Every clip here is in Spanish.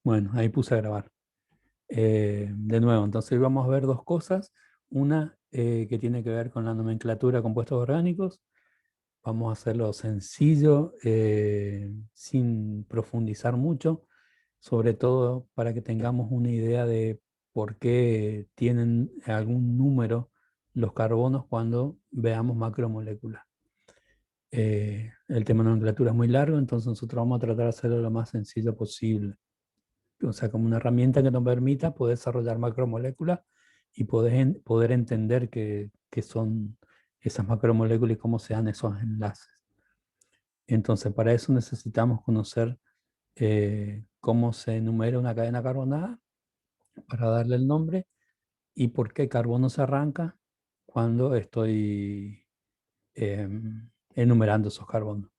Bueno, ahí puse a grabar. De nuevo, entonces vamos a ver dos cosas. Una que tiene que ver con la nomenclatura de compuestos orgánicos. Vamos a hacerlo sencillo, sin profundizar mucho, sobre todo para que tengamos una idea de por qué tienen algún número los carbonos cuando veamos macromoléculas. El tema de nomenclatura es muy largo, entonces nosotros vamos a tratar de hacerlo lo más sencillo posible. O sea, como una herramienta que nos permita poder desarrollar macromoléculas y poder entender qué son esas macromoléculas y cómo se dan esos enlaces. Entonces, para eso necesitamos conocer cómo se enumera una cadena carbonada para darle el nombre y por qué carbono se arranca cuando estoy enumerando esos carbonos.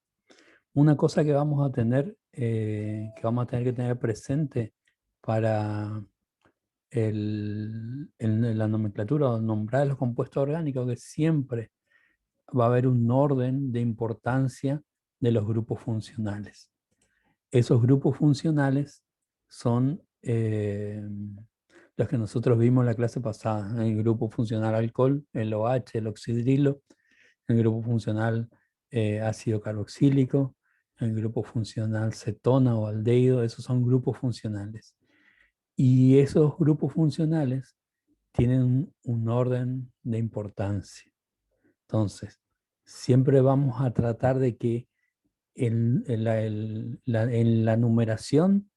Una cosa que vamos a tener que tener presente para la nomenclatura o nombrar los compuestos orgánicos, que siempre va a haber un orden de importancia de los grupos funcionales. Esos grupos funcionales son los que nosotros vimos en la clase pasada: el grupo funcional alcohol, el OH, el oxidrilo; el grupo funcional ácido carboxílico; el grupo funcional cetona o aldehído. Esos son grupos funcionales. Y esos grupos funcionales tienen un orden de importancia. Entonces, siempre vamos a tratar de que en la numeración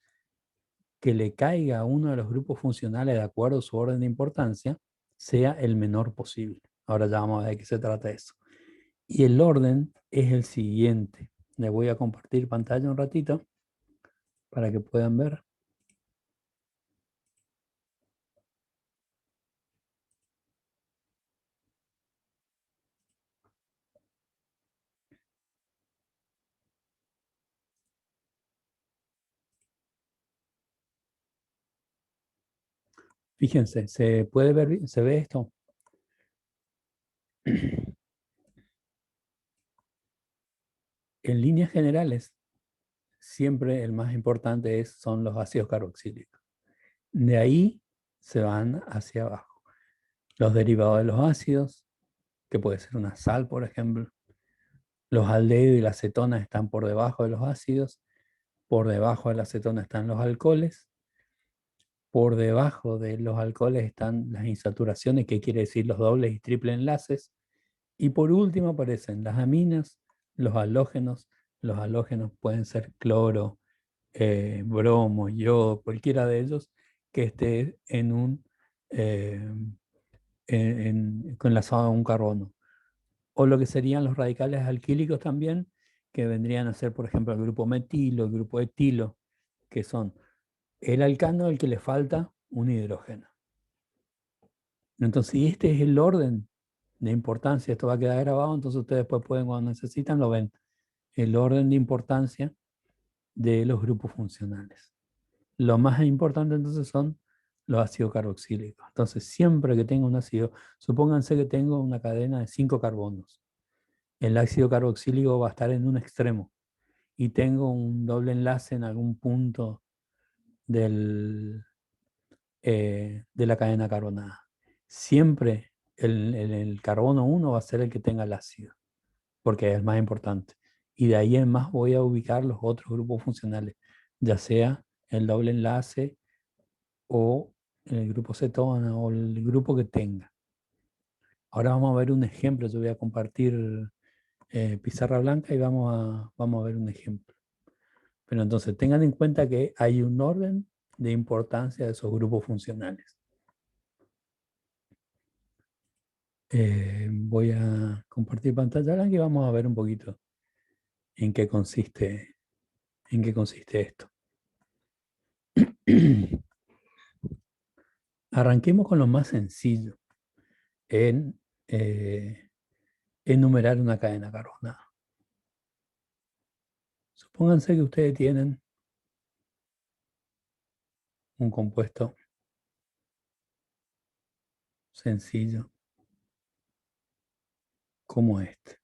que le caiga a uno de los grupos funcionales de acuerdo a su orden de importancia sea el menor posible. Ahora ya vamos a ver de qué se trata eso. Y el orden es el siguiente. Les voy a compartir pantalla un ratito para que puedan ver. Fíjense, ¿se puede ver? ¿Se ve esto? En líneas generales, siempre el más importante son los ácidos carboxílicos. De ahí se van hacia abajo. Los derivados de los ácidos, que puede ser una sal, por ejemplo. Los aldehídos y las cetonas están por debajo de los ácidos. Por debajo de la acetona están los alcoholes. Por debajo de los alcoholes están las insaturaciones, que quiere decir los dobles y triples enlaces. Y por último aparecen las aminas, los halógenos. Los halógenos pueden ser cloro, bromo, yodo, cualquiera de ellos que esté eh, enlazado a un carbono. O lo que serían los radicales alquílicos también, que vendrían a ser, por ejemplo, el grupo metilo, el grupo etilo, que son el alcano al que le falta un hidrógeno. Entonces, si este es el orden de importancia, esto va a quedar grabado, entonces ustedes después pueden, cuando necesitan, lo ven. El orden de importancia de los grupos funcionales. Lo más importante entonces son los ácidos carboxílicos. Entonces, siempre que tengo un ácido, supónganse que tengo una cadena de 5 carbonos. El ácido carboxílico va a estar en un extremo y tengo un doble enlace en algún punto del, de la cadena carbonada. Siempre el carbono 1 va a ser el que tenga el ácido, porque es el más importante. Y de ahí en más voy a ubicar los otros grupos funcionales, ya sea el doble enlace o el grupo cetona o el grupo que tenga. Ahora vamos a ver un ejemplo. Yo voy a compartir pizarra blanca y vamos a ver un ejemplo. Pero entonces tengan en cuenta que hay un orden de importancia de esos grupos funcionales. Voy a compartir pantalla blanca y vamos a ver un poquito en qué consiste, esto. Arranquemos con lo más sencillo, en enumerar una cadena carbonada. Supónganse que ustedes tienen un compuesto sencillo como este.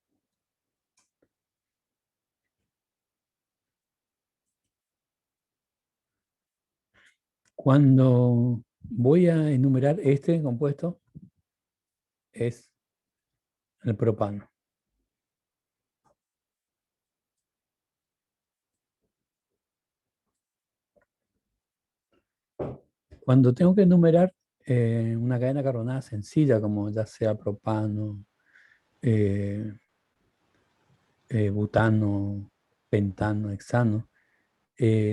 Cuando voy a enumerar este compuesto, es el propano. Cuando tengo que enumerar una cadena carbonada sencilla, como ya sea propano, eh, butano, pentano, hexano,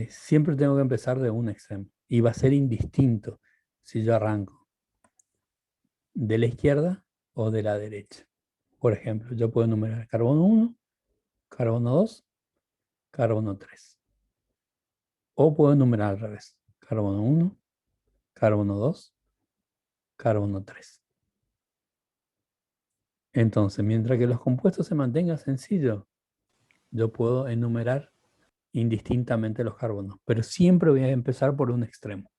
siempre tengo que empezar de un extremo. Y va a ser indistinto si yo arranco de la izquierda o de la derecha. Por ejemplo, yo puedo enumerar carbono 1, carbono 2, carbono 3. O puedo enumerar al revés. Carbono 1, carbono 2, carbono 3. Entonces, mientras que los compuestos se mantengan sencillos, yo puedo enumerar indistintamente los carbonos, pero siempre voy a empezar por un extremo.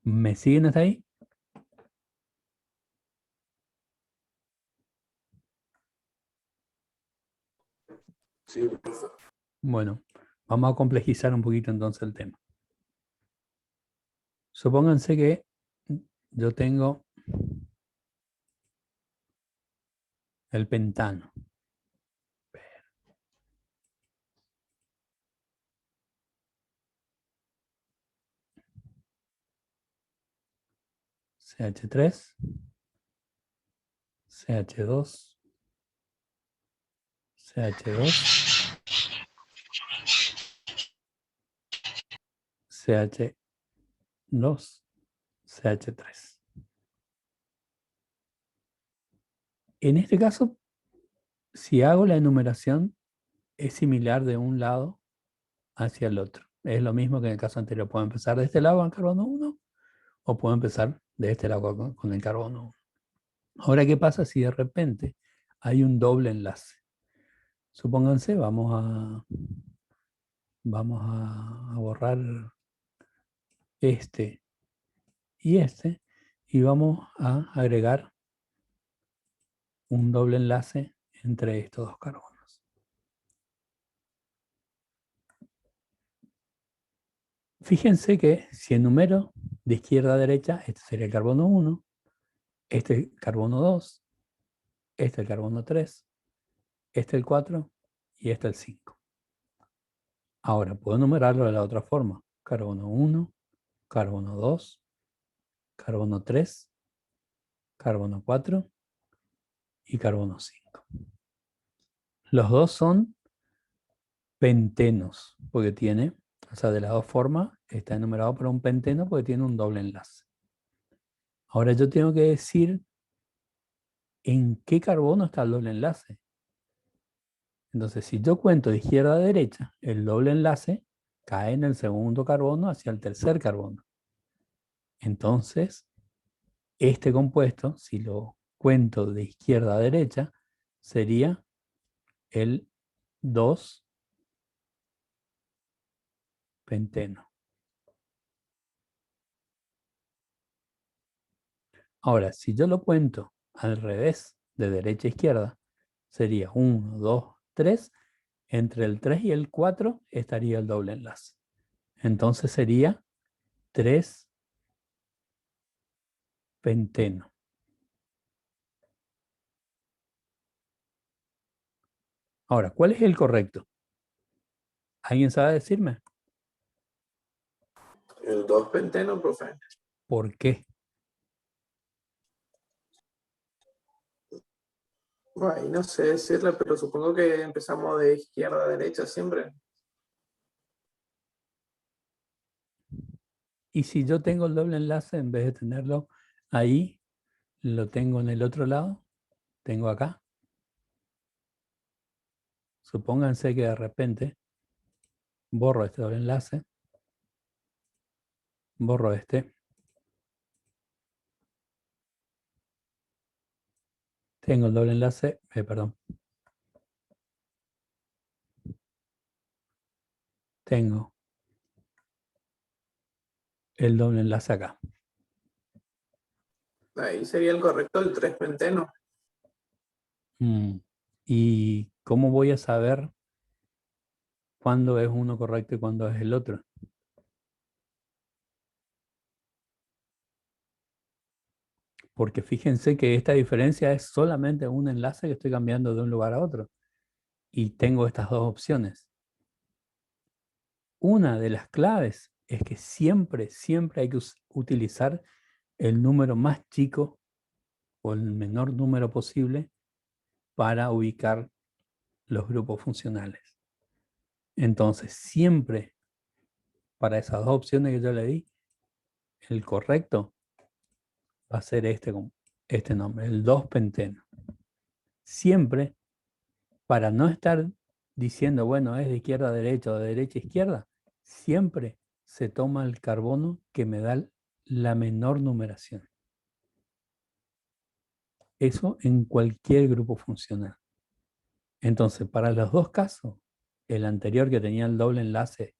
¿Me siguen hasta ahí? Sí, profe. Bueno, vamos a complejizar un poquito entonces el tema. Supónganse que yo tengo el pentano. CH3, CH2, CH2, CH2, CH3. En este caso, si hago la enumeración, es similar de un lado hacia el otro. Es lo mismo que en el caso anterior. Puedo empezar de este lado con carbono 1 o puedo empezar de este lado con el carbono 1. Ahora, ¿qué pasa si de repente hay un doble enlace? Supónganse, vamos a borrar este y vamos a agregar un doble enlace entre estos dos carbonos. Fíjense que si enumero de izquierda a derecha, este sería el carbono 1, este el carbono 2, este el carbono 3, este el 4 y este el 5. Ahora, puedo enumerarlo de la otra forma. Carbono 1, carbono 2, carbono 3, carbono 4 y carbono 5. Los dos son pentenos, porque tiene, o sea, de las dos formas, está enumerado por un penteno porque tiene un doble enlace. Ahora yo tengo que decir en qué carbono está el doble enlace. Entonces, si yo cuento de izquierda a derecha, el doble enlace cae en el segundo carbono hacia el tercer carbono. Entonces, este compuesto, si lo cuento de izquierda a derecha, sería el 2-penteno. Ahora, si yo lo cuento al revés, de derecha a izquierda, sería 1, 2, 3. Entre el 3 y el 4 estaría el doble enlace. Entonces sería 3-penteno. Ahora, ¿cuál es el correcto? ¿Alguien sabe decirme? El 2-penteno, profe. ¿Por qué? Ay, no sé decirle, pero supongo que empezamos de izquierda a derecha siempre. Y si yo tengo el doble enlace, en vez de tenerlo ahí, lo tengo en el otro lado, tengo acá. Supónganse que de repente borro este doble enlace, borro este, tengo el doble enlace, perdón, tengo el doble enlace acá. Ahí sería el correcto, el 3-penteno. ¿Y cómo voy a saber cuándo es uno correcto y cuándo es el otro? Porque fíjense que esta diferencia es solamente un enlace que estoy cambiando de un lugar a otro. Y tengo estas dos opciones. Una de las claves es que siempre, siempre hay que utilizar el número más chico o el menor número posible para ubicar los grupos funcionales. Entonces, siempre para esas dos opciones que yo le di, el correcto va a ser este nombre, el 2-penteno. Siempre, para no estar diciendo, bueno, es de izquierda a derecha o de derecha a izquierda, siempre se toma el carbono que me da la menor numeración. Eso en cualquier grupo funcional. Entonces, para los dos casos, el anterior que tenía el doble enlace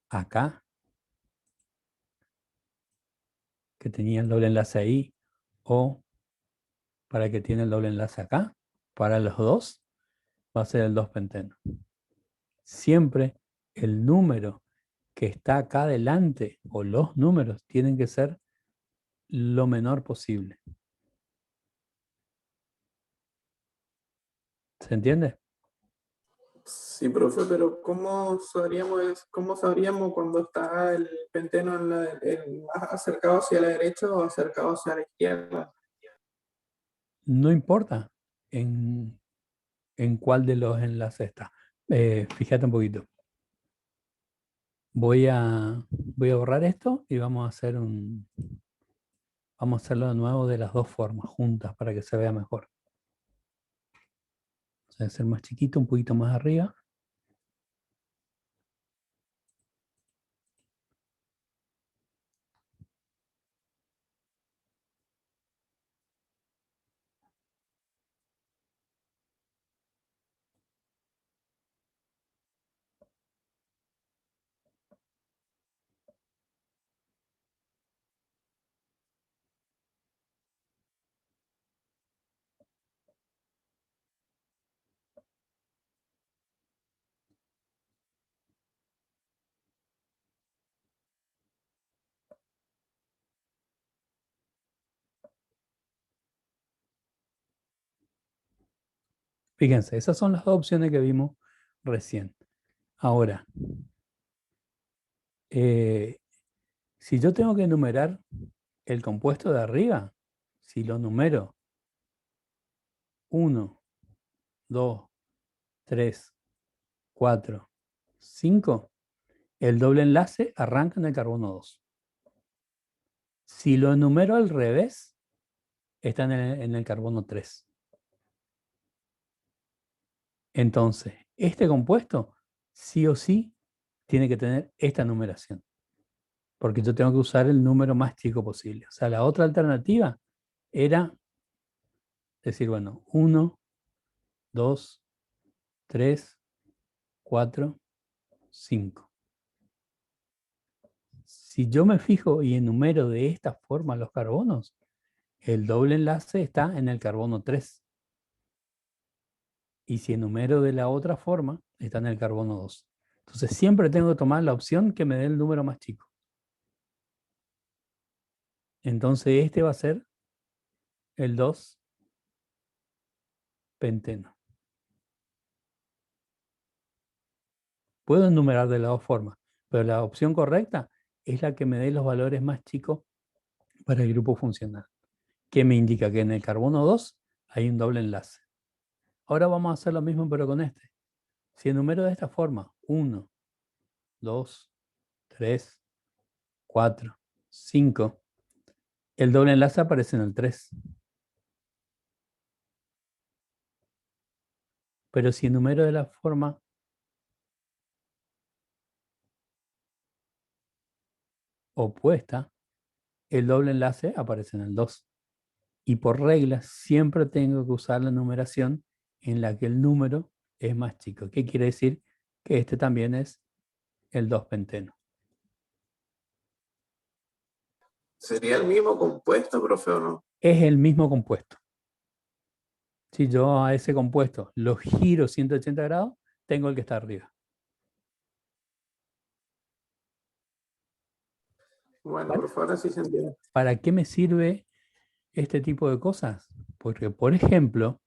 acá, que tenía el doble enlace ahí, o para que tiene el doble enlace acá, para los dos va a ser el 2-penteno. Siempre el número que está acá adelante o los números tienen que ser lo menor posible. ¿Se entiende? Sí, profe, pero cómo sabríamos cuando está el penteno más acercado hacia la derecha o acercado hacia la izquierda? No importa en cuál de los enlaces está. Fíjate un poquito. Voy a borrar esto y vamos a hacerlo de nuevo de las dos formas juntas para que se vea mejor. Voy a hacer más chiquito, un poquito más arriba. Fíjense, esas son las dos opciones que vimos recién. Ahora, si yo tengo que enumerar el compuesto de arriba, si lo numero 1, 2, 3, 4, 5, el doble enlace arranca en el carbono 2. Si lo enumero al revés, está en el carbono 3. Entonces, este compuesto sí o sí tiene que tener esta numeración, porque yo tengo que usar el número más chico posible. O sea, la otra alternativa era decir, bueno, 1, 2, 3, 4, 5. Si yo me fijo y enumero de esta forma los carbonos, el doble enlace está en el carbono 3. Y si enumero de la otra forma, está en el carbono 2. Entonces siempre tengo que tomar la opción que me dé el número más chico. Entonces este va a ser el 2-penteno. Puedo enumerar de las dos formas, pero la opción correcta es la que me dé los valores más chicos para el grupo funcional, que me indica que en el carbono 2 hay un doble enlace. Ahora vamos a hacer lo mismo pero con este. Si enumero de esta forma, 1, 2, 3, 4, 5, el doble enlace aparece en el 3. Pero si enumero de la forma opuesta, el doble enlace aparece en el 2. Y por regla siempre tengo que usar la numeración en la que el número es más chico. ¿Qué quiere decir? Que este también es el 2-penteno. ¿Sería el mismo compuesto, profe, o no? Es el mismo compuesto. Si yo a ese compuesto lo giro 180 grados, tengo el que está arriba. Bueno, profe, ahora sí se entiende. ¿Para qué me sirve este tipo de cosas? Porque, por ejemplo,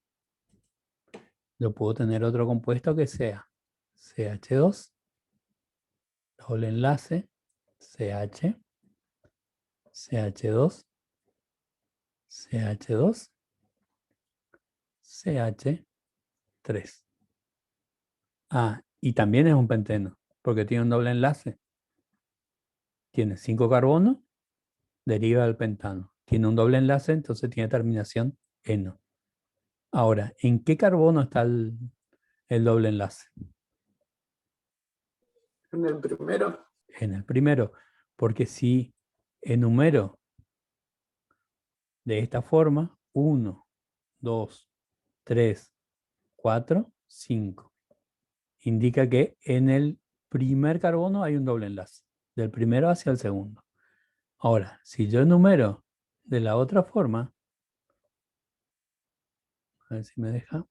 yo puedo tener otro compuesto que sea CH2, doble enlace, CH, CH2, CH2, CH3. Ah, y también es un penteno, porque tiene un doble enlace. Tiene 5 carbonos, deriva del pentano. Tiene un doble enlace, entonces tiene terminación eno. Ahora, ¿en qué carbono está el doble enlace? En el primero. En el primero, porque si enumero de esta forma, 1, 2, 3, 4, 5, indica que en el primer carbono hay un doble enlace, del primero hacia el segundo. Ahora, si yo enumero de la otra forma, a ver si me deja,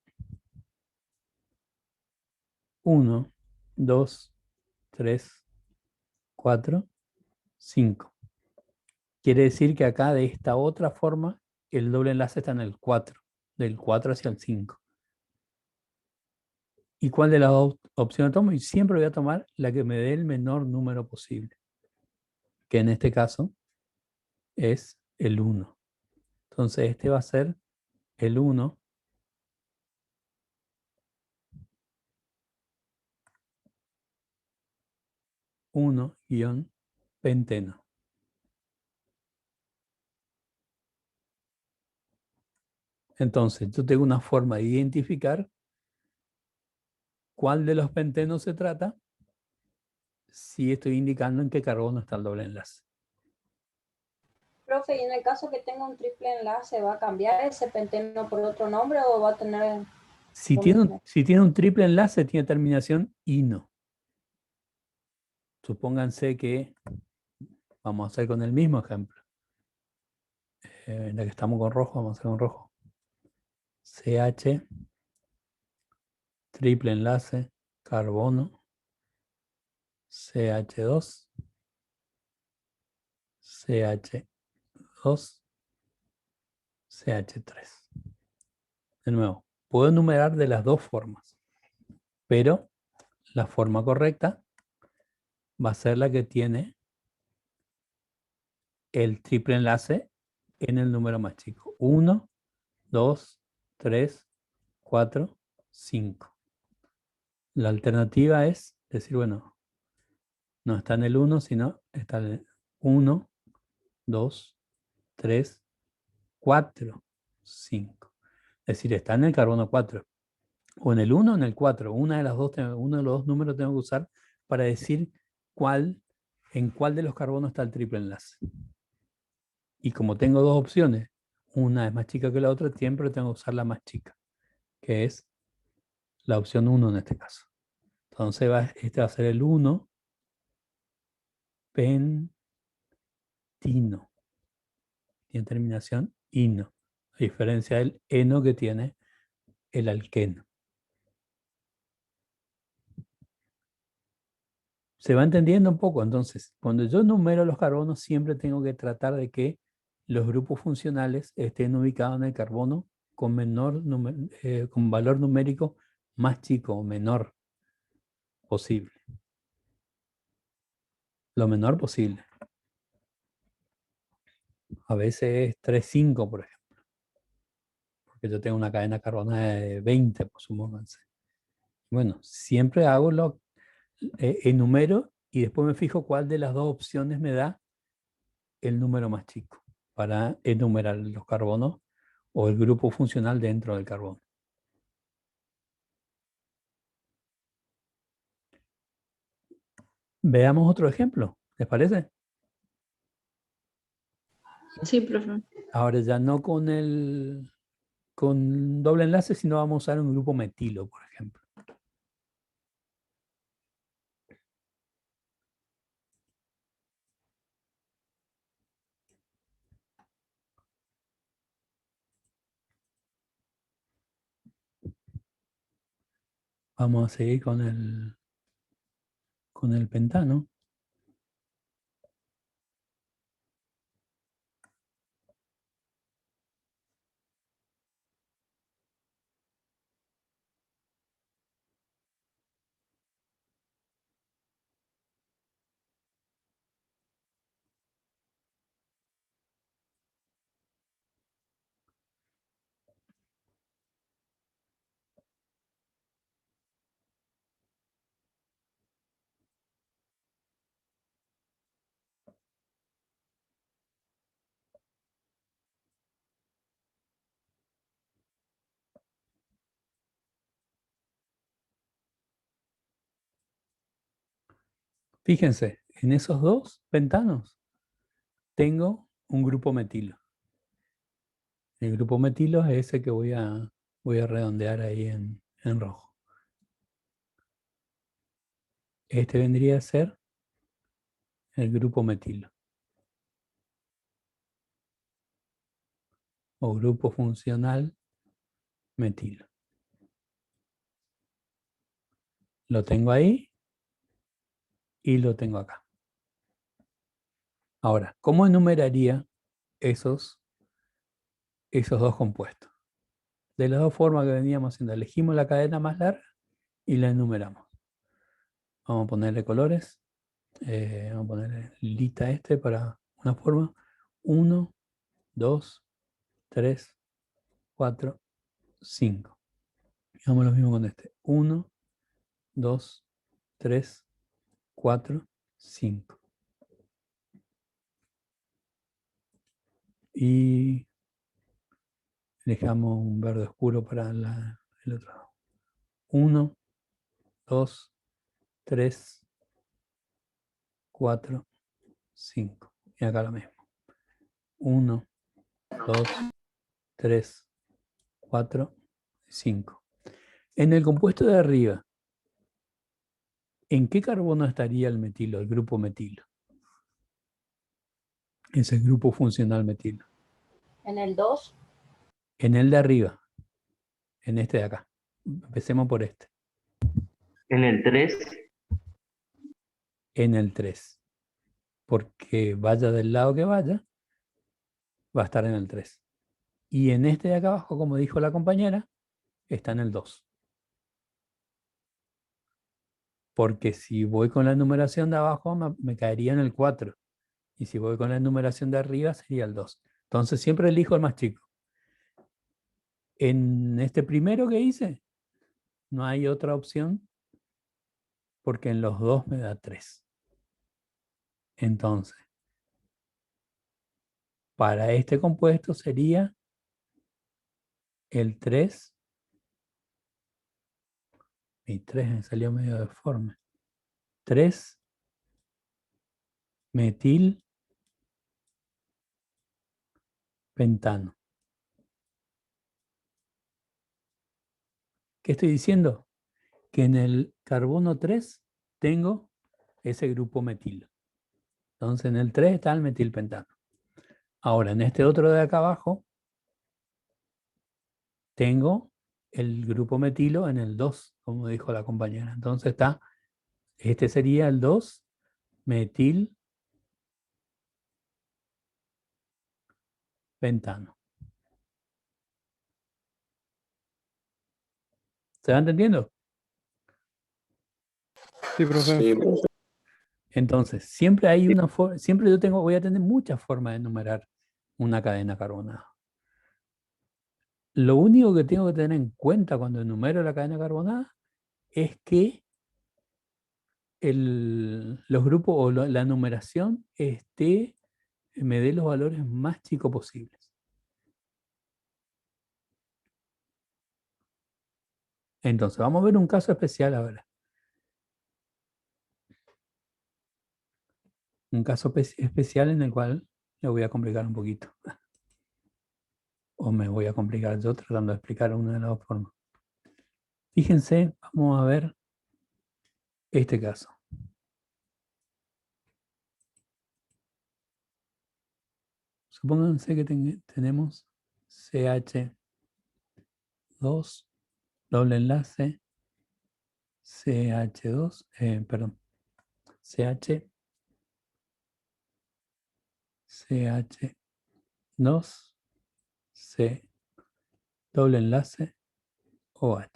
1, 2, 3, 4, 5. Quiere decir que acá de esta otra forma, el doble enlace está en el 4, del 4 hacia el 5. ¿Y cuál de las dos opciones tomo? Y siempre voy a tomar la que me dé el menor número posible, que en este caso es el 1. Entonces este va a ser el 1, 1-penteno. Entonces yo tengo una forma de identificar cuál de los pentenos se trata si estoy indicando en qué carbono está el doble enlace. Profe, y en el caso que tenga un triple enlace, ¿va a cambiar ese penteno por otro nombre o va a tener Si lo tiene, mismo? si tiene un triple enlace, tiene terminación ino. Supónganse que, vamos a hacer con el mismo ejemplo, en la que estamos con rojo, vamos a hacer con rojo. CH, triple enlace, carbono, CH2, CH2, CH3. De nuevo, puedo enumerar de las dos formas, pero la forma correcta va a ser la que tiene el triple enlace en el número más chico. 1, 2, 3, 4, 5. La alternativa es decir, bueno, no está en el 1, sino está en el 1, 2, 3, 4, 5. Es decir, está en el carbono 4. O en el 1 o en el 4. Uno de los dos números tengo que usar para decir en cuál de los carbonos está el triple enlace. Y como tengo dos opciones, una es más chica que la otra, siempre tengo que usar la más chica, que es la opción 1 en este caso. Entonces este va a ser el 1 pentino. Tiene terminación ino, a diferencia del eno que tiene el alqueno. Se va entendiendo un poco, entonces, cuando yo numero los carbonos, siempre tengo que tratar de que los grupos funcionales estén ubicados en el carbono con con valor numérico más chico o menor posible. Lo menor posible. A veces es 3,5, por ejemplo, porque yo tengo una cadena carbonada de 20, por supónganse. Bueno, siempre enumero y después me fijo cuál de las dos opciones me da el número más chico para enumerar los carbonos o el grupo funcional dentro del carbono. Veamos otro ejemplo, ¿les parece? Sí, profe. Ahora ya no con doble enlace, sino vamos a usar un grupo metilo, por ejemplo. Vamos a seguir con el pentano. Fíjense, en esos dos pentanos tengo un grupo metilo. El grupo metilo es ese que voy a redondear ahí en rojo. Este vendría a ser el grupo metilo. O grupo funcional metilo. Lo tengo ahí y lo tengo acá. Ahora, ¿cómo enumeraría esos dos compuestos? De las dos formas que veníamos haciendo. Elegimos la cadena más larga y la enumeramos. Vamos a ponerle colores. Vamos a ponerle lista para una forma. 1, 2, 3, 4, 5. Hagamos lo mismo con este. 1, 2, 3, 4, 5. Y dejamos un verde oscuro para el otro lado. 1, 2, 3, 4, 5. Y acá lo mismo. 1, 2, 3, 4, 5. En el compuesto de arriba, ¿en qué carbono estaría el metilo, el grupo metilo? Es el grupo funcional metilo. En el 2. En el de arriba, en este de acá. Empecemos por este. En el 3. En el 3. Porque vaya del lado que vaya, va a estar en el 3. Y en este de acá abajo, como dijo la compañera, está en el 2. Porque si voy con la numeración de abajo, me caería en el 4. Y si voy con la numeración de arriba, sería el 2. Entonces siempre elijo el más chico. En este primero que hice, no hay otra opción, porque en los dos me da 3. Entonces, para este compuesto sería el 3. Y 3 me salió medio deforme. 3 metil pentano. ¿Qué estoy diciendo? Que en el carbono 3 tengo ese grupo metilo. Entonces en el 3 está el metilpentano. Ahora en este otro de acá abajo tengo el grupo metilo en el 2, como dijo la compañera. Entonces está, este sería el 2 metil pentano. ¿Se va entendiendo? Sí, profe. Sí, profe. Entonces, siempre hay una forma, siempre voy a tener muchas formas de enumerar una cadena carbonada. Lo único que tengo que tener en cuenta cuando enumero la cadena carbonada es que los grupos o la numeración me dé los valores más chicos posibles. Entonces, vamos a ver un caso especial ahora. Un caso especial en el cual le voy a complicar un poquito. O me voy a complicar yo tratando de explicar una de las dos formas. Fíjense, vamos a ver este caso. Supónganse que tenemos CH2, doble enlace, CH2, CH, CH2, C, doble enlace, OH.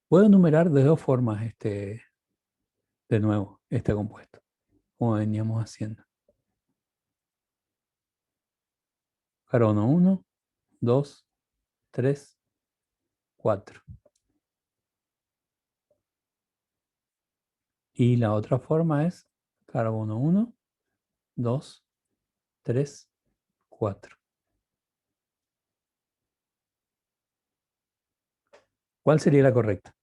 Puedo enumerar de dos formas de nuevo, este compuesto, como veníamos haciendo. Carbono 1, 2, 3, 4. Y la otra forma es carbono 1, 2, 3, 4. ¿Cuál sería la correcta?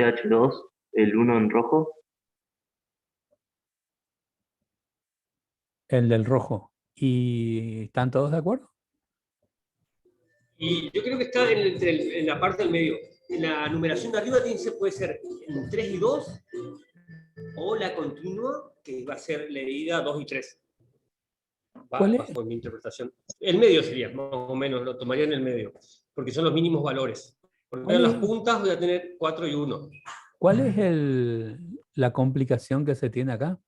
ACH2, el 1 en rojo. El del rojo. ¿Y están todos de acuerdo? Y yo creo que está en la parte del medio. En la numeración de arriba puede ser en 3 y 2, o la continua, que va a ser leída 2 y 3. ¿Cuál es? Bajo mi interpretación. El medio sería, más o menos, lo tomaría en el medio, porque son los mínimos valores. Porque en las puntas voy a tener 4 y 1. ¿Cuál es la complicación que se tiene acá?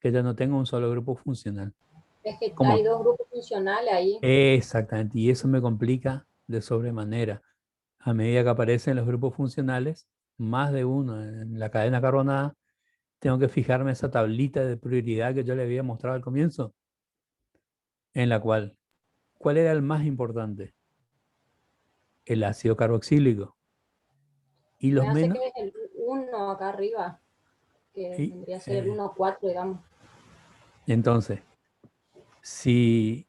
Que ya no tengo un solo grupo funcional. Es que ¿Cómo? hay dos grupos funcionales ahí. Exactamente, y eso me complica de sobremanera. A medida que aparecen los grupos funcionales, más de uno en la cadena carbonada, tengo que fijarme esa tablita de prioridad que yo le había mostrado al comienzo, en la cual, ¿cuál era el más importante? El ácido carboxílico. Y los Me hace menos, que es el 1 acá arriba, que y, tendría que ser el 1,4, digamos. entonces, si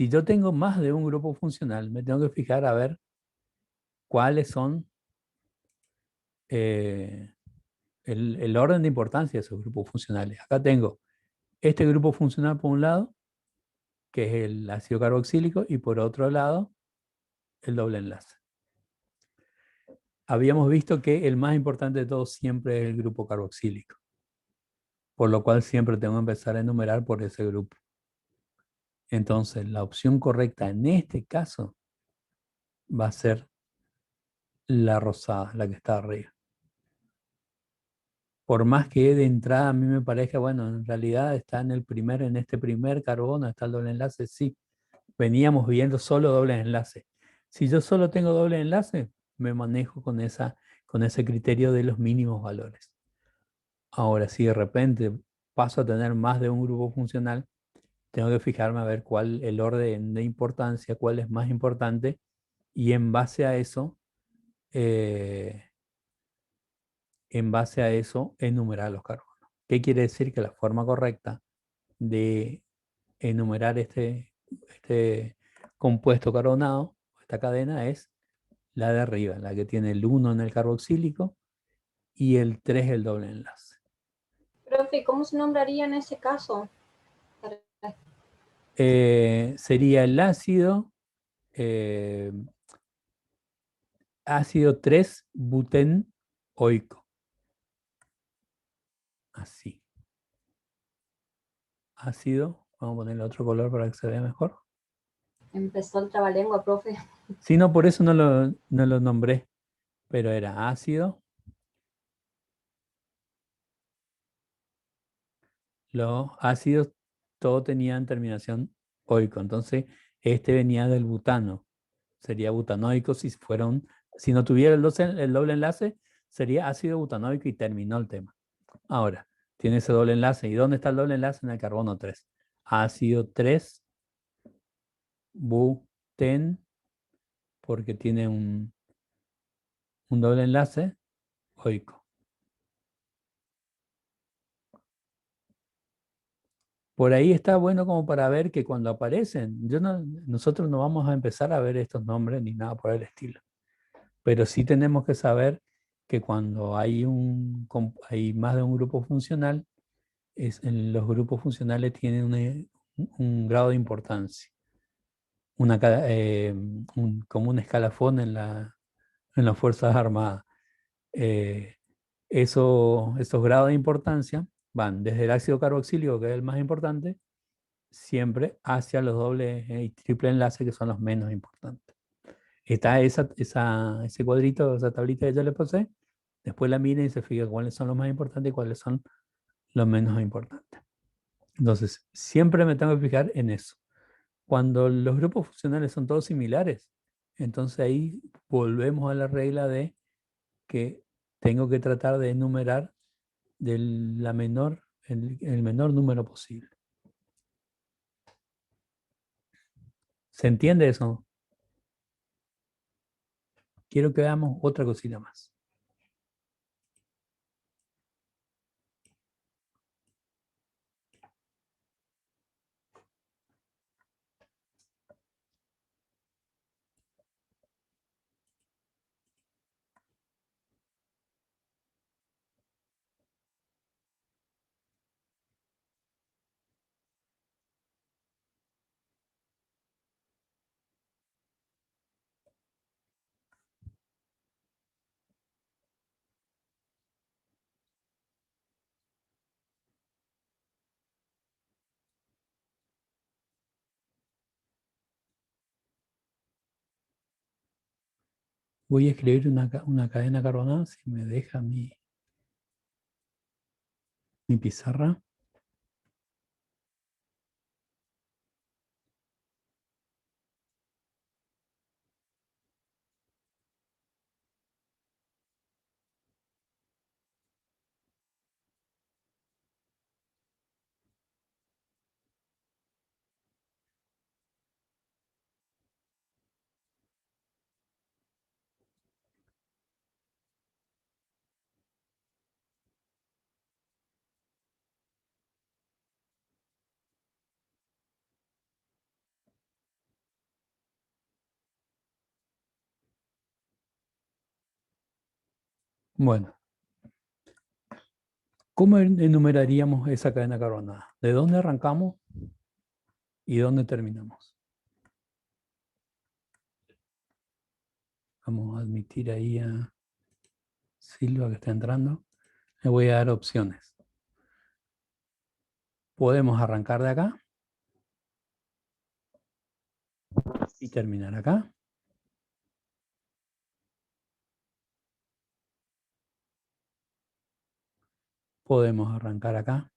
yo tengo más de un grupo funcional, me tengo que fijar a ver cuáles son el orden de importancia de esos grupos funcionales. Acá tengo este grupo funcional por un lado, que es el ácido carboxílico, y por otro lado, el doble enlace. Habíamos visto que el más importante de todos siempre es el grupo carboxílico, por lo cual siempre tengo que empezar a enumerar por ese grupo. Entonces, la opción correcta en este caso va a ser la rosada, la que está arriba. Por más que de entrada a mí me parezca, bueno, en realidad está en este primer carbono, está el doble enlace, sí. Veníamos viendo solo doble enlace. Si yo solo tengo doble enlace, me manejo con ese criterio de los mínimos valores. Ahora, si de repente paso a tener más de un grupo funcional, tengo que fijarme a ver cuál el orden de importancia, cuál es más importante, y eh, en base a eso, enumerar los carbonos. ¿Qué quiere decir? Que la forma correcta de enumerar este compuesto carbonado, esta cadena, es la de arriba, la que tiene el 1 en el carboxílico y el 3 el doble enlace. Profe, ¿cómo se nombraría en ese caso? Sería el ácido, eh, ácido 3-butenoico. Así. Ácido, vamos a ponerle otro color para que se vea mejor. Empezó el trabalengua, profe. Sí, no, por eso no lo nombré, pero era ácido. Los ácidos todos tenían terminación oico, entonces este venía del butano, sería butanoico si no tuviera el doble enlace, sería ácido butanoico y terminó el tema. Ahora, tiene ese doble enlace. ¿Y dónde está el doble enlace? En el carbono 3. Ácido 3, buten, porque tiene un doble enlace oico. Por ahí está bueno como para ver que cuando aparecen, nosotros no vamos a empezar a ver estos nombres ni nada por el estilo, pero sí tenemos que saber que cuando hay más de un grupo funcional, los grupos funcionales tienen un grado de importancia, como un escalafón en las Fuerzas Armadas. Eh, esos grados de importancia van desde el ácido carboxílico, que es el más importante, siempre hacia los dobles y triple enlaces, que son los menos importantes. Está ese cuadrito, esa tablita que yo le puse, después la mira y se fija cuáles son los más importantes y cuáles son los menos importantes. Entonces, siempre me tengo que fijar en eso. Cuando los grupos funcionales son todos similares, entonces ahí volvemos a la regla de que tengo que tratar de enumerar el menor número posible. ¿Se entiende eso? Quiero que veamos otra cosita más. Voy a escribir una cadena carbonada, si me deja mi pizarra. Bueno, ¿cómo enumeraríamos esa cadena carbonada? ¿De dónde arrancamos y dónde terminamos? Vamos a admitir ahí a Silva que está entrando. Le voy a dar opciones. Podemos arrancar de acá y terminar acá. Podemos arrancar acá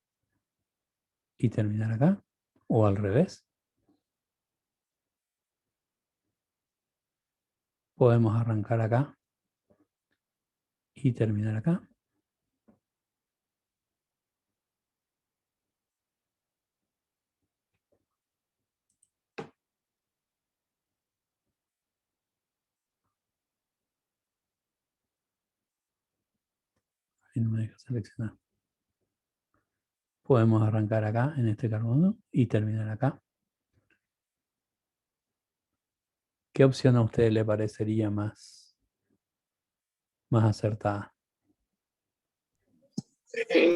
y terminar acá, o al revés. Podemos arrancar acá y terminar acá. Ahí no me deja seleccionar. Podemos arrancar acá en este carbono y terminar acá. ¿Qué opción a usted le parecería más acertada?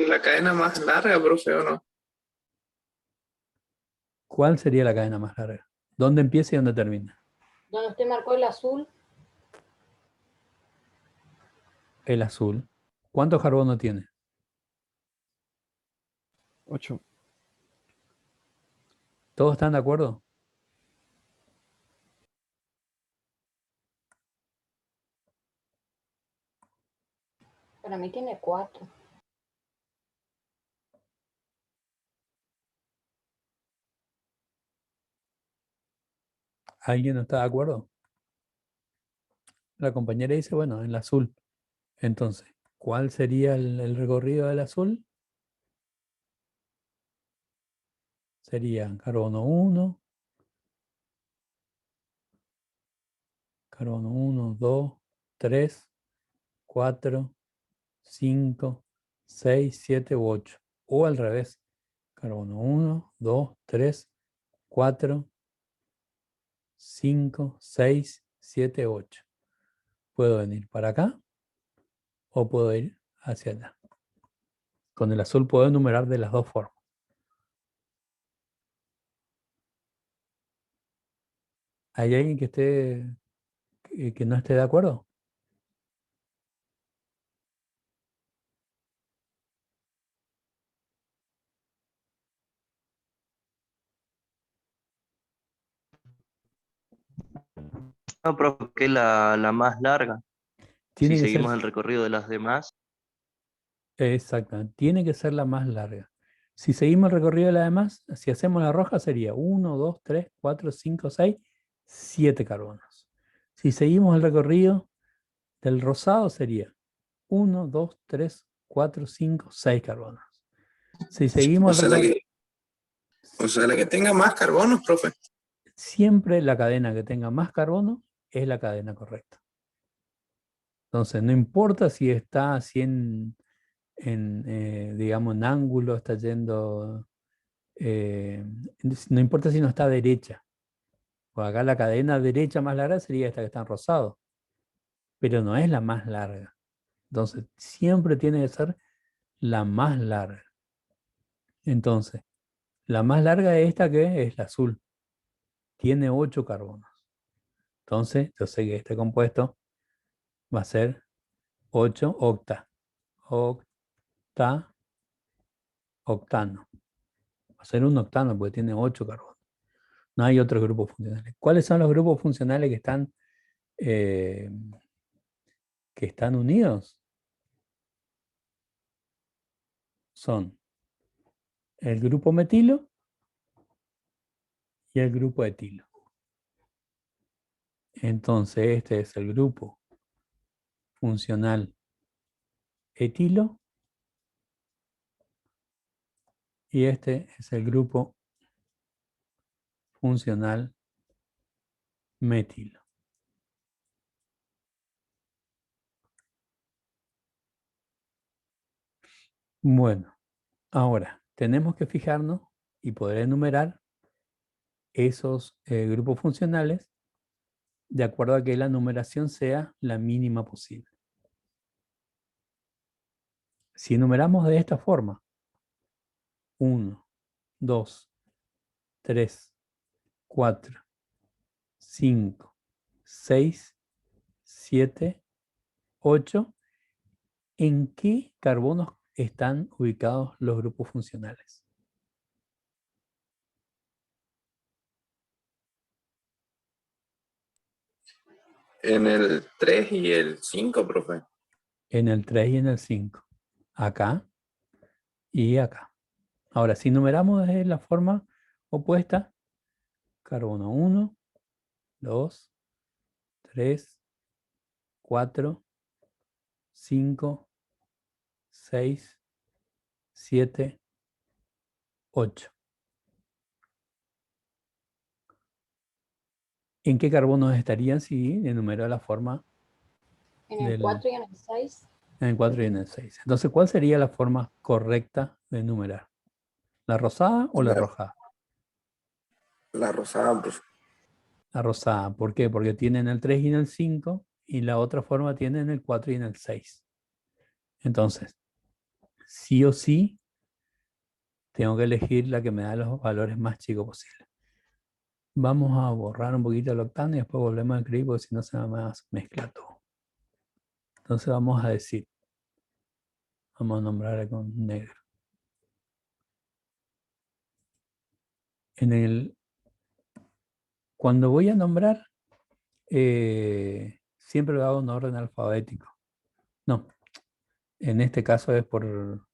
La cadena más larga, profe, ¿o no? ¿Cuál sería la cadena más larga? ¿Dónde empieza y dónde termina? Donde usted marcó el azul, El azul. ¿Cuántos carbonos tiene? 8. ¿Todos están de acuerdo? para mí tiene 4. ¿Alguien no está de acuerdo? La compañera dice, bueno, en el azul. Entonces, ¿cuál sería el recorrido del azul? Sería carbono 1, carbono 1, 2, 3, 4, 5, 6, 7 u 8. O al revés. Carbono 1, 2, 3, 4, 5, 6, 7, 8. Puedo venir para acá o puedo ir hacia allá. Con el azul puedo enumerar de las dos formas. ¿Hay alguien que no esté de acuerdo? No, profe, que es la más larga. Tiene Si que seguimos ser, el recorrido de las demás, exactamente, tiene que ser la más larga. Si seguimos el recorrido de las demás, si hacemos la roja sería 1, 2, 3, 4, 5, 6, 7 carbonos. Si seguimos el recorrido del rosado sería 1, 2, 3, 4, 5, 6 carbonos. Si seguimos el recorrido, O sea, la que tenga más carbonos, profe. siempre la cadena que tenga más carbono es la cadena correcta. Entonces, no importa si está así digamos, en ángulo, está yendo, no importa si no está derecha. O acá la cadena derecha más larga sería esta que está en rosado, pero no es la más larga. Entonces, siempre tiene que ser la más larga. Entonces, la más larga es esta que es la azul. Tiene 8 carbonos. Entonces, yo sé que este compuesto va a ser 8 octano. Va a ser un octano porque tiene 8 carbonos. No hay otros grupos funcionales. ¿Cuáles son los grupos funcionales que están que están unidos son el grupo metilo y el grupo etilo. Entonces este es el grupo funcional etilo y este es el grupo funcional metilo. Bueno, ahora tenemos que fijarnos y poder enumerar esos grupos funcionales de acuerdo a que la numeración sea la mínima posible. Si enumeramos de esta forma, 1, 2, 3, 4, 5, 6, 7, 8, ¿en qué carbonos están ubicados los grupos funcionales? En el 3 y el 5, profe. En el 3 y en el 5. Acá y acá. Ahora, si numeramos de la forma opuesta, carbono 1, 2, 3, 4, 5, 6, 7, 8. ¿En qué carbonos estarían si enumero de la forma? En el 4 y en el 6. En el 4 y en el 6. Entonces, ¿cuál sería la forma correcta de enumerar? ¿La rosada o la rojada? La rosada, profe. La rosada. ¿Por qué? Porque tiene en el 3 y en el 5 y la otra forma tiene en el 4 y en el 6. Entonces, sí o sí, tengo que elegir la que me da los valores más chicos posibles. Vamos a borrar un poquito el octano y después volvemos a escribir porque si no se me mezcla todo. Entonces vamos a decir, vamos a nombrar con negro. Cuando voy a nombrar, siempre lo hago en orden alfabético. No, en este caso es por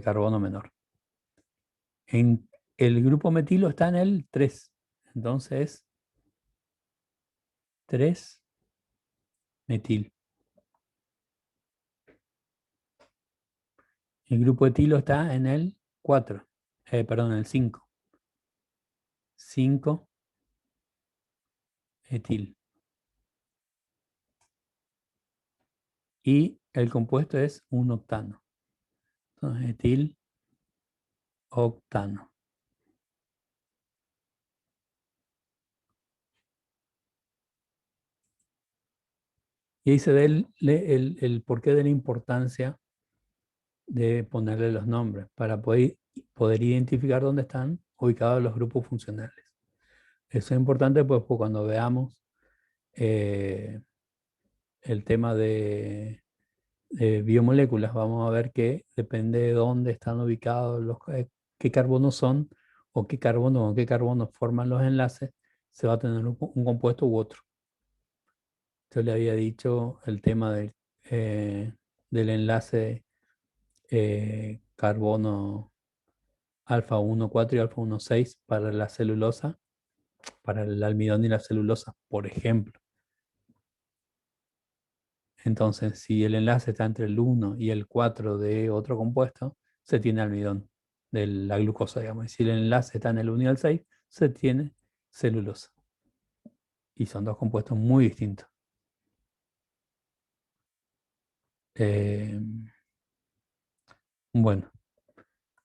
carbono menor. En el grupo metilo está en el 3. Entonces, 3 metil. El grupo etilo está en el 4. Perdón, en el 5. 5 etil. Y el compuesto es un octano. Entonces, etil octano. Y ahí se ve el porqué de la importancia de ponerle los nombres para poder identificar dónde están ubicados los grupos funcionales. Eso es importante pues cuando veamos el tema de biomoléculas, vamos a ver que depende de dónde están ubicados, qué carbonos son o qué carbonos forman los enlaces, se va a tener un compuesto u otro. Yo le había dicho el tema del enlace carbono alfa 1,4 y alfa 1,6 para la celulosa, para el almidón y la celulosa, por ejemplo. Entonces, si el enlace está entre el 1 y el 4 de otro compuesto, se tiene almidón de la glucosa, digamos. Y si el enlace está en el 1 y el 6, se tiene celulosa. Y son dos compuestos muy distintos. Bueno,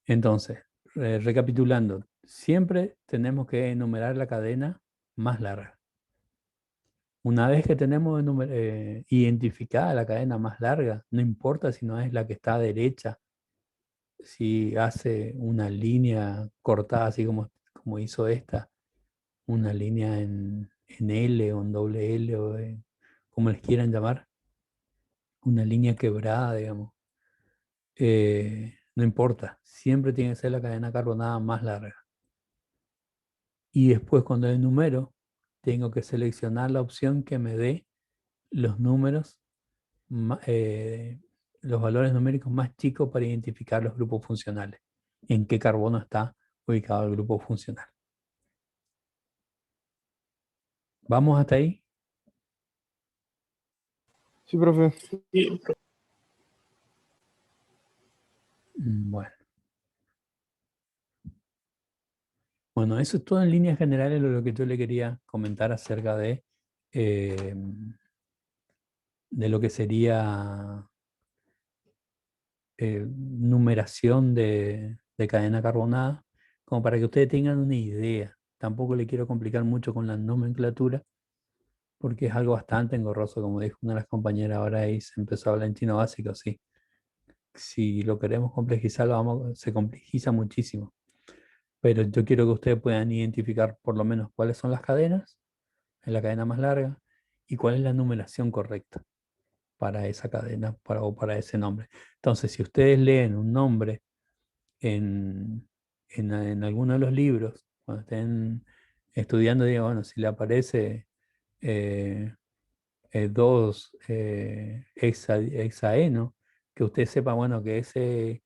entonces, recapitulando, siempre tenemos que enumerar la cadena más larga. Una vez que tenemos identificada la cadena más larga, no importa si no es la que está a derecha, si hace una línea cortada así como hizo esta, una línea en L o en doble L o como les quieran llamar, una línea quebrada, digamos. No importa, siempre tiene que ser la cadena carbonada más larga. Y después cuando enumero, tengo que seleccionar la opción que me dé los números los valores numéricos más chicos para identificar los grupos funcionales. En qué carbono está ubicado el grupo funcional. ¿Vamos hasta ahí? Sí, profe. Sí, Bueno. Bueno, eso es todo en líneas generales lo que yo le quería comentar acerca de lo que sería numeración de cadena carbonada, como para que ustedes tengan una idea. Tampoco le quiero complicar mucho con la nomenclatura, porque es algo bastante engorroso, como dijo una de las compañeras ahora ahí, se empezó a hablar en chino básico, sí. Si lo queremos complejizar, se complejiza muchísimo. Pero yo quiero que ustedes puedan identificar por lo menos cuáles son las cadenas, es la cadena más larga, y cuál es la numeración correcta para esa cadena o para ese nombre. Entonces, si ustedes leen un nombre en alguno de los libros, cuando estén estudiando, digan, bueno, si le aparece 2 hexaeno, que usted sepa, bueno, que ese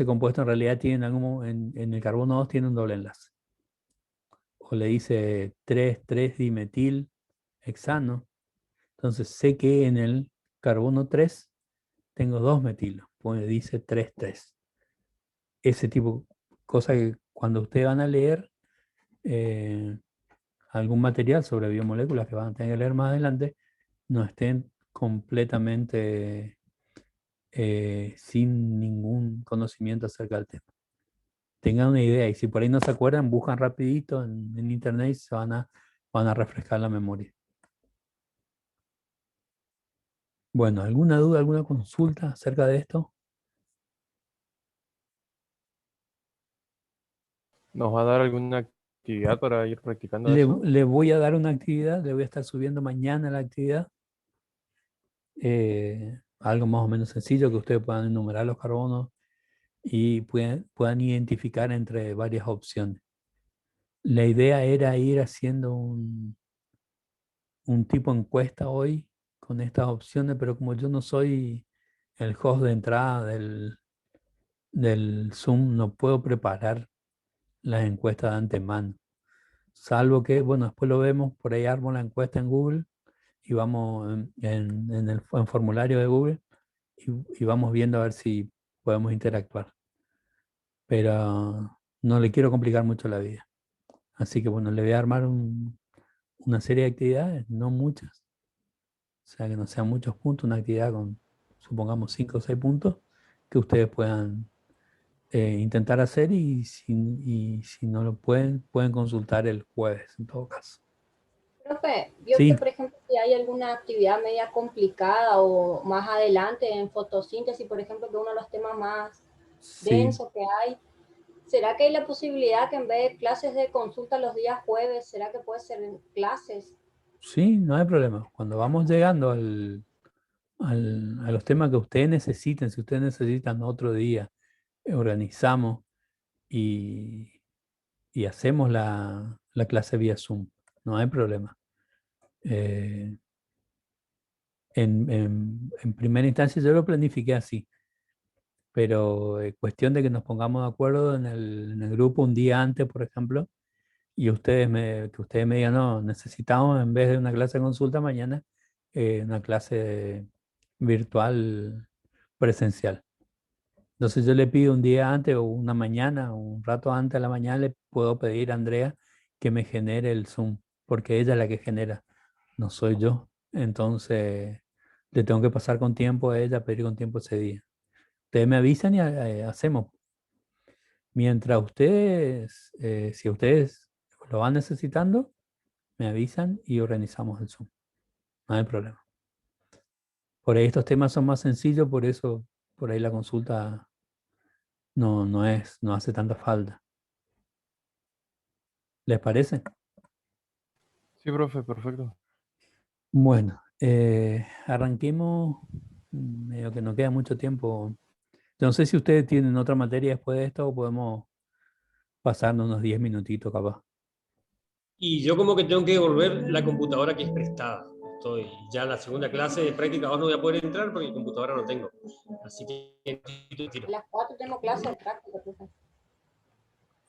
compuesto en realidad tiene en el carbono 2 tiene un doble enlace. O le dice 3 dimetil hexano. Entonces sé que en el carbono 3 tengo 2 metilos, pues dice 3,3. Ese tipo de cosas que cuando ustedes van a leer algún material sobre biomoléculas que van a tener que leer más adelante, no estén completamente sin ningún conocimiento acerca del tema. Tengan una idea y si por ahí no se acuerdan, buscan rapidito en internet y van a refrescar la memoria. Bueno, ¿alguna duda, alguna consulta acerca de esto? ¿Nos va a dar alguna actividad para ir practicando eso? Le voy a dar una actividad, le voy a estar subiendo mañana la actividad. Algo más o menos sencillo que ustedes puedan enumerar los carbonos y puedan identificar entre varias opciones. La idea era ir haciendo un tipo encuesta hoy con estas opciones, pero como yo no soy el host de entrada del Zoom, no puedo preparar las encuestas de antemano. Salvo que, bueno, después lo vemos, por ahí armo la encuesta en Google y vamos en formulario de Google y vamos viendo a ver si podemos interactuar. Pero no le quiero complicar mucho la vida. Así que bueno, le voy a armar una serie de actividades, no muchas. O sea, que no sean muchos puntos, una actividad con, supongamos, 5 o 6 puntos que ustedes puedan intentar hacer y si no lo pueden consultar el jueves en todo caso. Profe, vio Sí, que, por ejemplo, si hay alguna actividad media complicada o más adelante en fotosíntesis, por ejemplo, que uno de los temas más sí, densos que hay, ¿será que hay la posibilidad que en vez de clases de consulta los días jueves, será que puede ser en clases? sí, no hay problema. Cuando vamos llegando a los temas que ustedes necesiten, si ustedes necesitan otro día, organizamos y hacemos la clase vía Zoom. No hay problema. En primera instancia yo lo planifiqué así, pero cuestión de que nos pongamos de acuerdo en el grupo un día antes, por ejemplo, y que ustedes me digan, no, necesitamos en vez de una clase de consulta mañana, una clase virtual presencial. Entonces yo le pido un día antes o una mañana, o un rato antes de la mañana, le puedo pedir a Andrea que me genere el Zoom, porque ella es la que genera, no soy yo. Entonces le tengo que pasar con tiempo a ella, pedir con tiempo ese día. Ustedes me avisan y hacemos. Mientras ustedes, si ustedes lo van necesitando, me avisan y organizamos el Zoom. No hay problema. Por ahí estos temas son más sencillos, por eso por ahí la consulta no hace tanta falta. ¿Les parece? Sí, profe, perfecto. Bueno, arranquemos. Medio que no queda mucho tiempo. Yo no sé si ustedes tienen otra materia después de esto o podemos pasarnos unos 10 minutitos capaz. Y yo como que tengo que devolver la computadora que es prestada. estoy ya en la segunda clase de práctica, ahora no voy a poder entrar porque computadora no tengo. Así que A las 4 tengo clase de práctica, profe.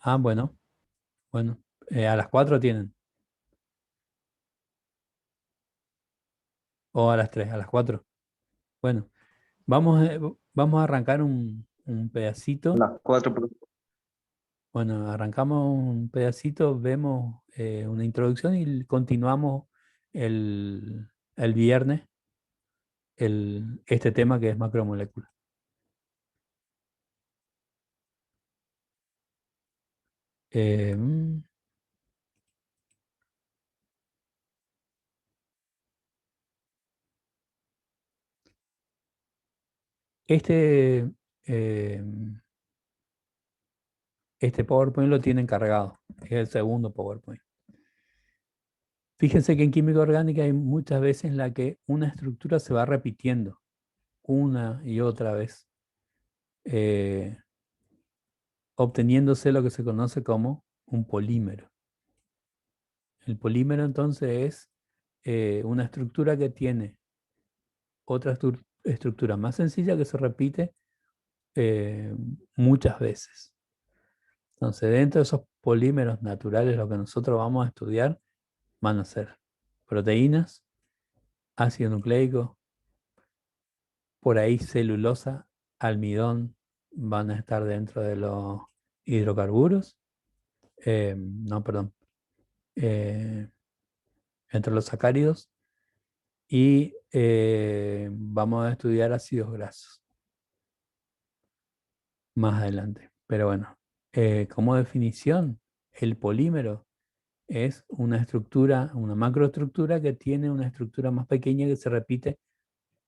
Ah, bueno. Bueno, a las 4 tienen. O a las 3, a las 4. Bueno, vamos a arrancar un pedacito. Las 4, profe. Bueno, arrancamos un pedacito, vemos una introducción y continuamos el viernes este tema que es macromolécula. Mm, Este, eh, este PowerPoint lo tienen cargado, es el segundo PowerPoint. Fíjense que en química orgánica hay muchas veces en la que una estructura se va repitiendo una y otra vez, obteniéndose lo que se conoce como un polímero. El polímero entonces es una estructura que tiene otra estructura más sencilla que se repite muchas veces. Entonces, dentro de esos polímeros naturales, lo que nosotros vamos a estudiar van a ser proteínas, ácido nucleico, por ahí celulosa, almidón, van a estar dentro de los hidrocarburos, no, perdón, entre los sacáridos, y vamos a estudiar ácidos grasos más adelante. Pero bueno, como definición, el polímero es una estructura, una macroestructura que tiene una estructura más pequeña que se repite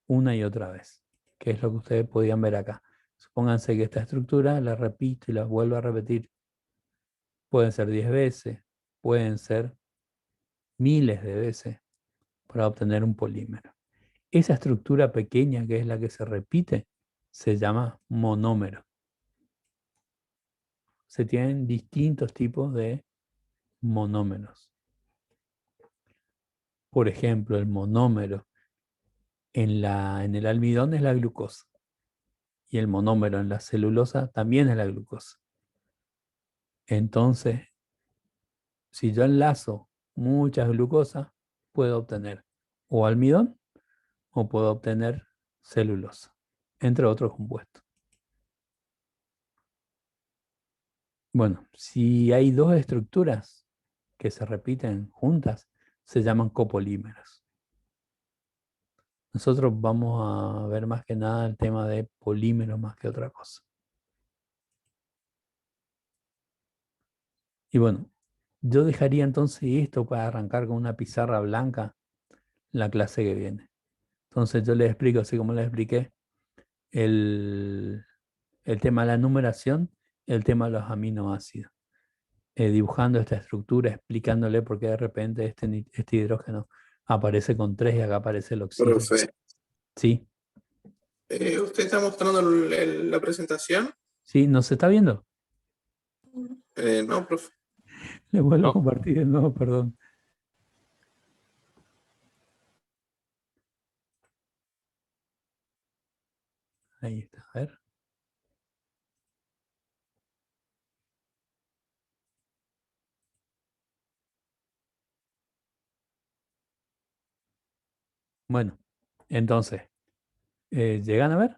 una y otra vez, que es lo que ustedes podían ver acá. Supónganse que esta estructura la repito y la vuelvo a repetir. Pueden ser 10 veces, pueden ser miles de veces para obtener un polímero. Esa estructura pequeña que es la que se repite se llama monómero. Se tienen distintos tipos de monómeros. Por ejemplo, el monómero en el almidón es la glucosa y el monómero en la celulosa también es la glucosa. Entonces, si yo enlazo muchas glucosas, puedo obtener o almidón o puedo obtener celulosa, entre otros compuestos. Bueno, si hay dos estructuras que se repiten juntas, se llaman copolímeros. Nosotros vamos a ver más que nada el tema de polímeros más que otra cosa. Y bueno, yo dejaría entonces esto para arrancar con una pizarra blanca la clase que viene. Entonces yo les explico, así como les expliqué, el tema de la numeración, el tema de los aminoácidos. Dibujando esta estructura, explicándole por qué de repente este hidrógeno aparece con 3 y acá aparece el oxígeno. Profe, Sí, ¿usted está mostrando la presentación? sí, ¿no se está viendo? No, profe. Le vuelvo a No. compartir de nuevo, perdón. Ahí está, a ver. Bueno, entonces, ¿llegan a ver?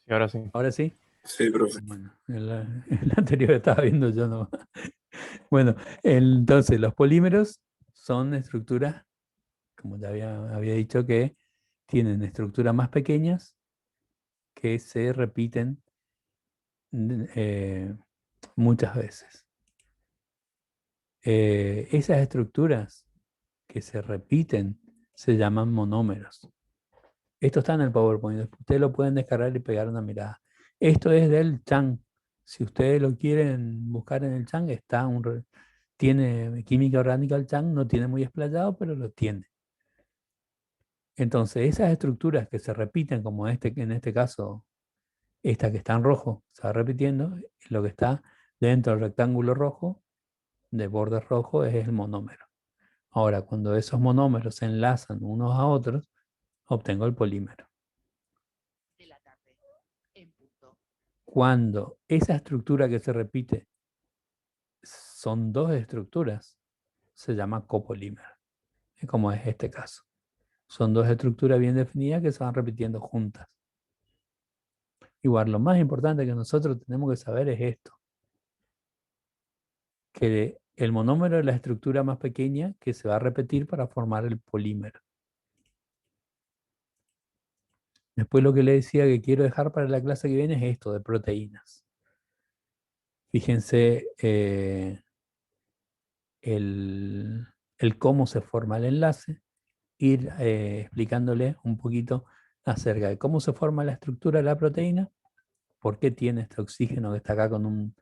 Sí, ahora sí. Ahora sí. Sí, profe. Bueno, el anterior estaba viendo yo no. Bueno, entonces los polímeros son estructuras, como ya había dicho, que tienen estructuras más pequeñas que se repiten muchas veces. Esas estructuras que se repiten se llaman monómeros. Esto está en el PowerPoint, ustedes lo pueden descargar y pegar una mirada. Esto es del Chang. Si ustedes lo quieren buscar en el Chang, tiene química orgánica el Chang, no tiene muy explayado, pero lo tiene. Entonces, esas estructuras que se repiten, como en este caso, esta que está en rojo, se va repitiendo, lo que está dentro del rectángulo rojo, de borde rojo, es el monómero. Ahora, cuando esos monómeros se enlazan unos a otros, obtengo el polímero. Cuando esa estructura que se repite son dos estructuras, se llama copolímero, como es este caso. Son dos estructuras bien definidas que se van repitiendo juntas. Igual, lo más importante que nosotros tenemos que saber es esto, que el monómero es la estructura más pequeña que se va a repetir para formar el polímero. Después lo que le decía que quiero dejar para la clase que viene es esto de proteínas. Fíjense el cómo se forma el enlace, ir explicándole un poquito acerca de cómo se forma la estructura de la proteína, por qué tiene este oxígeno que está acá con un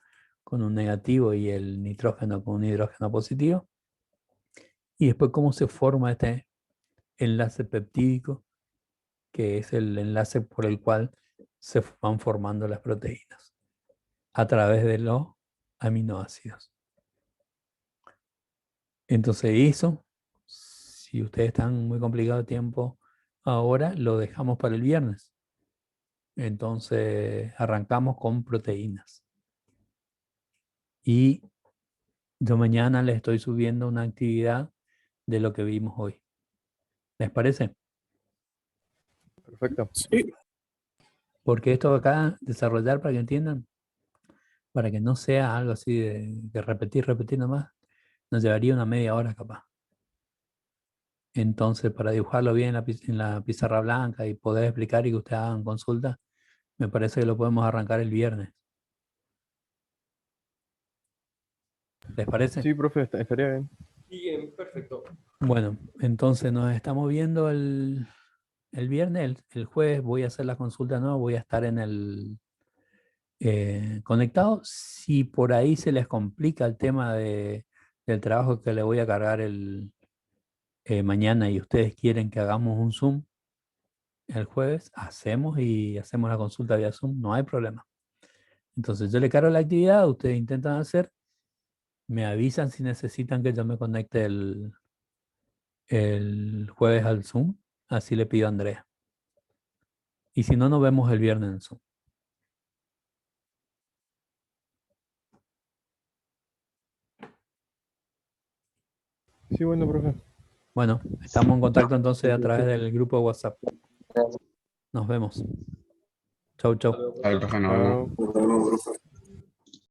negativo y el nitrógeno con un hidrógeno positivo, y después cómo se forma este enlace peptídico, que es el enlace por el cual se van formando las proteínas a través de los aminoácidos. Entonces eso, si ustedes están muy complicados de tiempo ahora, lo dejamos para el viernes. Entonces arrancamos con proteínas. Y yo mañana les estoy subiendo una actividad de lo que vimos hoy. ¿Les parece? Perfecto. Sí. Porque esto acá, desarrollar para que entiendan, para que no sea algo así de repetir nomás, nos llevaría una media hora capaz. Entonces, para dibujarlo bien en la pizarra blanca y poder explicar y que ustedes hagan consulta, me parece que lo podemos arrancar el viernes. ¿Les parece? Sí, profe, estaría bien. Bien, perfecto. Bueno, entonces nos estamos viendo el viernes. El jueves voy a hacer la consulta, no, voy a estar en el conectado. Si por ahí se les complica el tema del trabajo que le voy a cargar mañana y ustedes quieren que hagamos un Zoom el jueves, hacemos la consulta vía Zoom, no hay problema. Entonces yo le cargo la actividad, ustedes intentan hacer, me avisan si necesitan que yo me conecte el jueves al Zoom, así le pido a Andrea. Y si no, nos vemos el viernes en Zoom. Sí, bueno, profe. Bueno, estamos en contacto entonces a través del grupo de WhatsApp. Nos vemos. Chau, chau. Al profe, nos vemos. Chao. Nos vemos, profe.